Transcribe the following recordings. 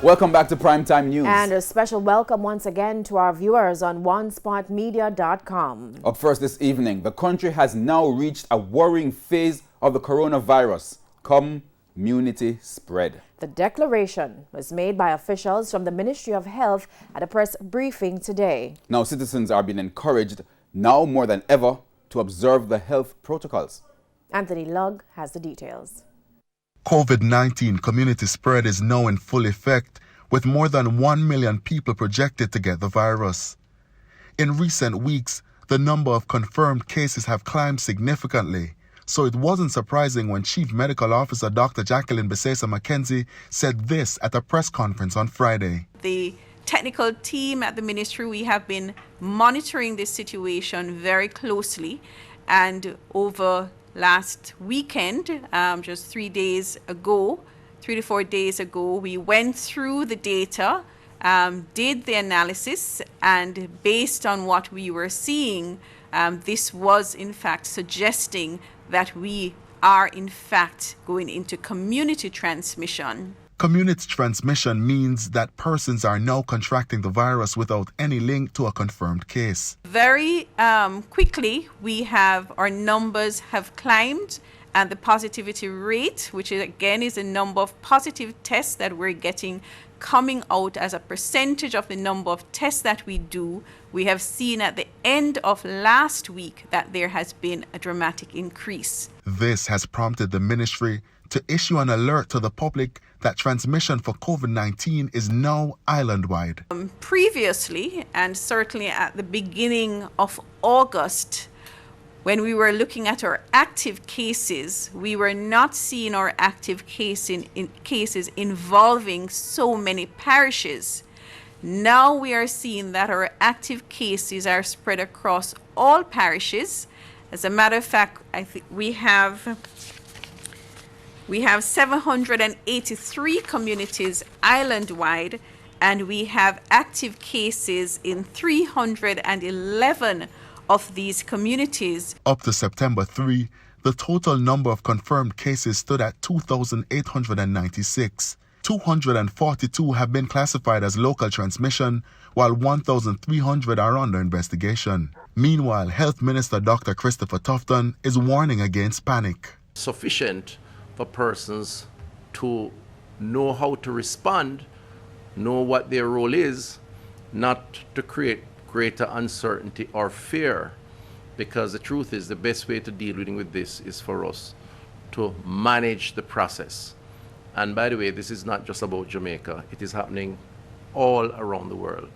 Welcome back to Primetime News. And a special welcome once again to our viewers on onespotmedia.com. Up first this evening, the country has now reached a worrying phase of the coronavirus. Community spread. The declaration was made by officials from the Ministry of Health at a press briefing today. Now citizens are being encouraged, now more than ever, to observe the health protocols. Anthony Lugg has the details. COVID-19 community spread is now in full effect, with more than 1 million people projected to get the virus. In recent weeks, the number of confirmed cases have climbed significantly, so it wasn't surprising when Chief Medical Officer Dr. Jacqueline Besesa-McKenzie said this at a press conference on Friday. The technical team at the ministry, we have been monitoring this situation very closely, and over last weekend, just 3 to 4 days ago, we went through the data, did the analysis, and based on what we were seeing, this was in fact suggesting that we are in fact going into community transmission. Community transmission means that persons are now contracting the virus without any link to a confirmed case. Very quickly, our numbers have climbed, and the positivity rate, which is, again is a number of positive tests that we're getting coming out as a percentage of the number of tests that we do, we have seen at the end of last week that there has been a dramatic increase. This has prompted the ministry to issue an alert to the public that transmission for COVID-19 is now island-wide. Previously, and certainly at the beginning of August, when we were looking at our active cases, we were not seeing our active cases involving so many parishes. Now we are seeing that our active cases are spread across all parishes. As a matter of fact, I think we have 783 communities island-wide, and we have active cases in 311 of these communities. Up to September 3, the total number of confirmed cases stood at 2,896. 242 have been classified as local transmission, while 1,300 are under investigation. Meanwhile, Health Minister Dr. Christopher Tufton is warning against panic. Sufficient for persons to know how to respond, know what their role is, not to create greater uncertainty or fear, because the truth is the best way to deal with this is for us to manage the process. And by the way, this is not just about Jamaica. It is happening all around the world.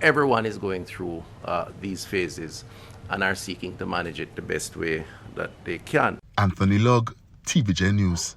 Everyone is going through these phases and are seeking to manage it the best way that they can. Anthony Lugg, TVJ News.